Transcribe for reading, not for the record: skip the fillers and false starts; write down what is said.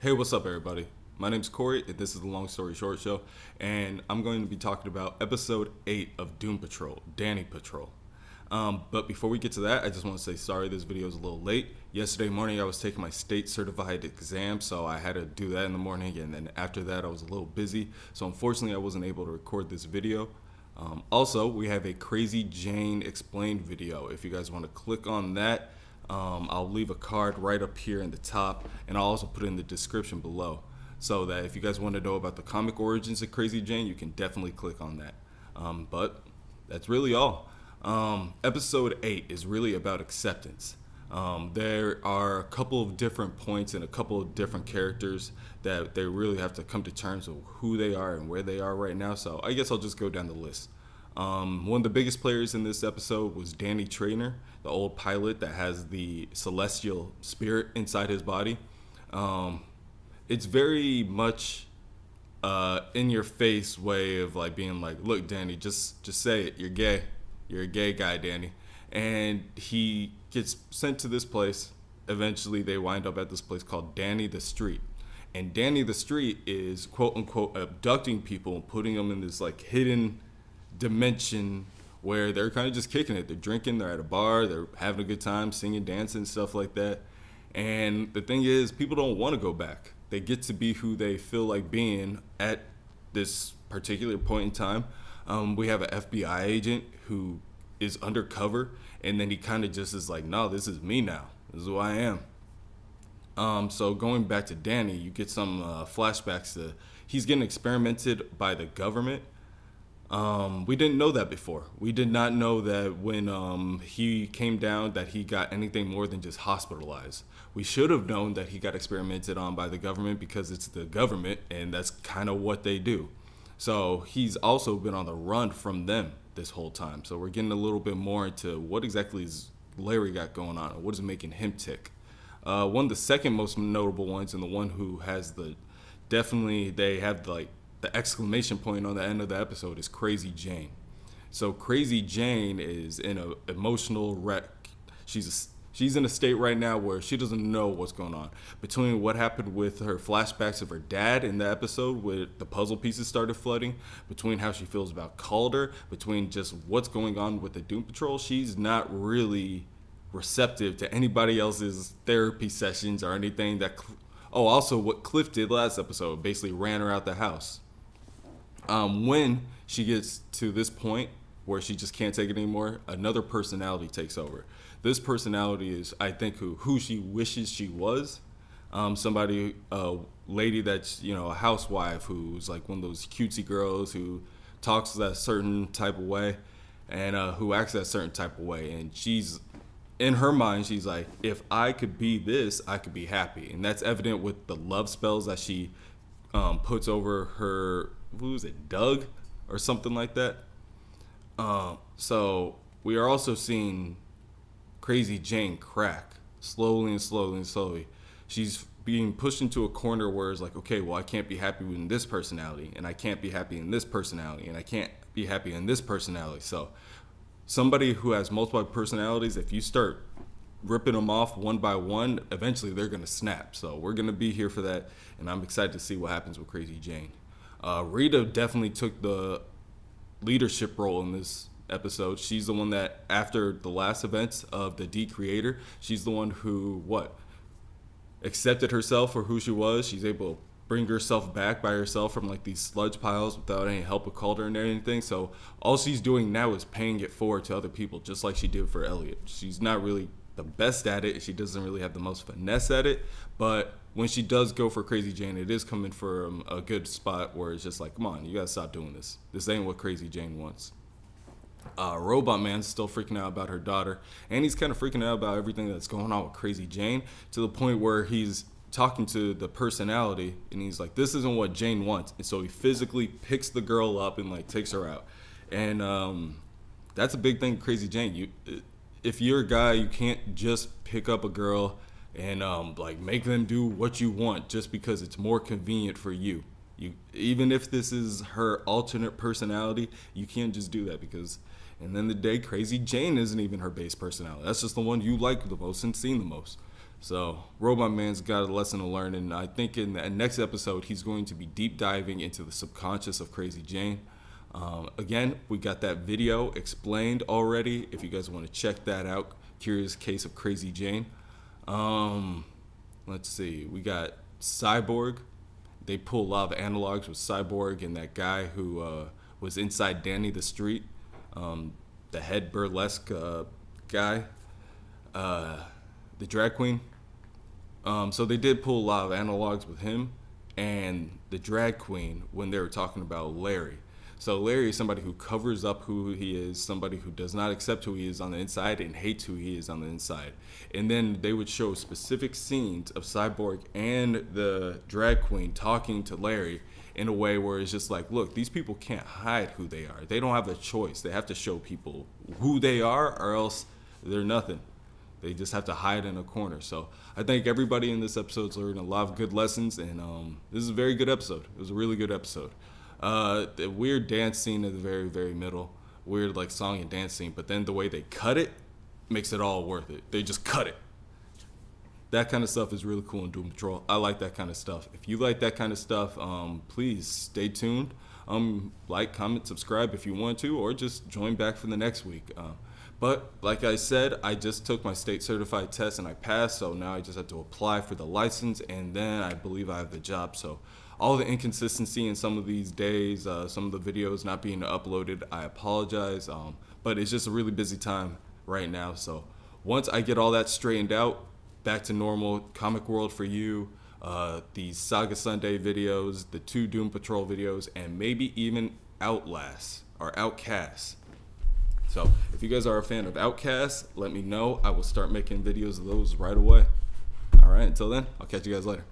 Hey, what's up, everybody? My name's Corey, and this is the Long Story Short Show, and I'm going to be talking about episode 8 of Doom Patrol, Danny Patrol. But before we get to that, I just want to say sorry this video is a little late. Yesterday morning, I was taking my state certified exam, so I had to do that in the morning, and then after that, I was a little busy. So unfortunately, I wasn't able to record this video. Also, we have a Crazy Jane Explained video. If you guys want to click on that, I'll leave a card right up here in the top, and I'll also put it in the description below. So that if you guys want to know about the comic origins of Crazy Jane, you can definitely click on that. But that's really all. Episode 8 is really about acceptance. There are a couple of different points and a couple of different characters that they really have to come to terms with who they are and where they are right now. So I guess I'll just go down the list. One of the biggest players in this episode was Danny Trainer, the old pilot that has the celestial spirit inside his body. It's very much in your face way of like being like, look, Danny, just say it. You're gay. You're a gay guy, Danny. And he gets sent to this place. Eventually, they wind up at this place called Danny the Street. And Danny the Street is quote unquote abducting people and putting them in this like hidden dimension where they're kind of just kicking it. They're drinking, they're at a bar, they're having a good time, singing, dancing, stuff like that. And the thing is, people don't want to go back. They get to be who they feel like being at this particular point in time. We have an FBI agent who is undercover, and then he kind of just is like, no, this is me now. This is who I am. So going back to Danny, you get some flashbacks to he's getting experimented by the government. We didn't know that before. We did not know that when he came down that he got anything more than just hospitalized. We should have known that he got experimented on by the government because it's the government and that's kind of what they do. So he's also been on the run from them this whole time. So we're getting a little bit more into what exactly is Larry got going on and what is making him tick. One of the second most notable ones and the one who has the definitely they have like the exclamation point on the end of the episode is Crazy Jane. So Crazy Jane is in an emotional wreck. She's in a state right now where she doesn't know what's going on. Between what happened with her flashbacks of her dad in the episode where the puzzle pieces started flooding, between how she feels about Calder, between just what's going on with the Doom Patrol, she's not really receptive to anybody else's therapy sessions or anything that... Oh, also what Cliff did last episode, basically ran her out the house. When she gets to this point where she just can't take it anymore, another personality takes over. This personality is, I think, who she wishes she was. Somebody, a lady that's, a housewife who's like one of those cutesy girls who talks that certain type of way and who acts that certain type of way. And she's, in her mind, she's like, if I could be this, I could be happy. And that's evident with the love spells that she puts over her, who is it, Doug or something like that. So we are also seeing Crazy Jane crack slowly and slowly and slowly. She's being pushed into a corner where it's like, okay, well, I can't be happy in this personality, and I can't be happy in this personality, and I can't be happy in this personality. So somebody who has multiple personalities, if you start ripping them off one by one, eventually they're going to snap. So we're going to be here for that, and I'm excited to see what happens with Crazy Jane. Rita definitely took the leadership role in this episode. She's the one that, after the last events of the D Creator, she's the one who, accepted herself for who she was. She's able to bring herself back by herself from like these sludge piles without any help of Calder and anything. So all she's doing now is paying it forward to other people, just like she did for Elliot. She's not really the best at it. She doesn't really have the most finesse at it, but when she does go for Crazy Jane, it is coming from a good spot where it's just like, come on, you gotta stop doing this. This ain't what Crazy Jane wants. Robot Man's still freaking out about her daughter, and he's kind of freaking out about everything that's going on with Crazy Jane, to the point where he's talking to the personality, and he's like, this isn't what Jane wants. And so he physically picks the girl up and like takes her out. And that's a big thing, Crazy Jane. If you're a guy, you can't just pick up a girl and like make them do what you want just because it's more convenient for you. Even if this is her alternate personality, you can't just do that, because and then the day, Crazy Jane isn't even her base personality. That's just the one you like the most and seen the most. So Robot Man's got a lesson to learn, and I think in the next episode he's going to be deep diving into the subconscious of Crazy Jane. Again, we got that video explained already. If you guys want to check that out, Curious Case of Crazy Jane. Let's see, we got Cyborg. They pull a lot of analogs with Cyborg and that guy who was inside Danny the Street, the head burlesque guy, the drag queen. So they did pull a lot of analogs with him and the drag queen when they were talking about Larry. So Larry is somebody who covers up who he is, somebody who does not accept who he is on the inside and hates who he is on the inside. And then they would show specific scenes of Cyborg and the drag queen talking to Larry in a way where it's just like, look, these people can't hide who they are. They don't have the choice. They have to show people who they are or else they're nothing. They just have to hide in a corner. So I think everybody in this episode's learned a lot of good lessons, and this is a very good episode. It was a really good episode. The weird dance scene at the very, very middle, weird like song and dance scene, but then the way they cut it makes it all worth it. They just cut it. That kind of stuff is really cool in Doom Patrol. I like that kind of stuff. If you like that kind of stuff, please stay tuned. Like, comment, subscribe if you want to, or just join back for the next week. But like I said, I just took my state certified test and I passed, so now I just have to apply for the license, and then I believe I have the job. So all the inconsistency in some of these days, some of the videos not being uploaded, I apologize. But it's just a really busy time right now. So once I get all that straightened out, back to normal, Comic World for you, the Saga Sunday videos, the 2 Doom Patrol videos, and maybe even Outlast or Outcast. So if you guys are a fan of Outcast, let me know. I will start making videos of those right away. All right, until then, I'll catch you guys later.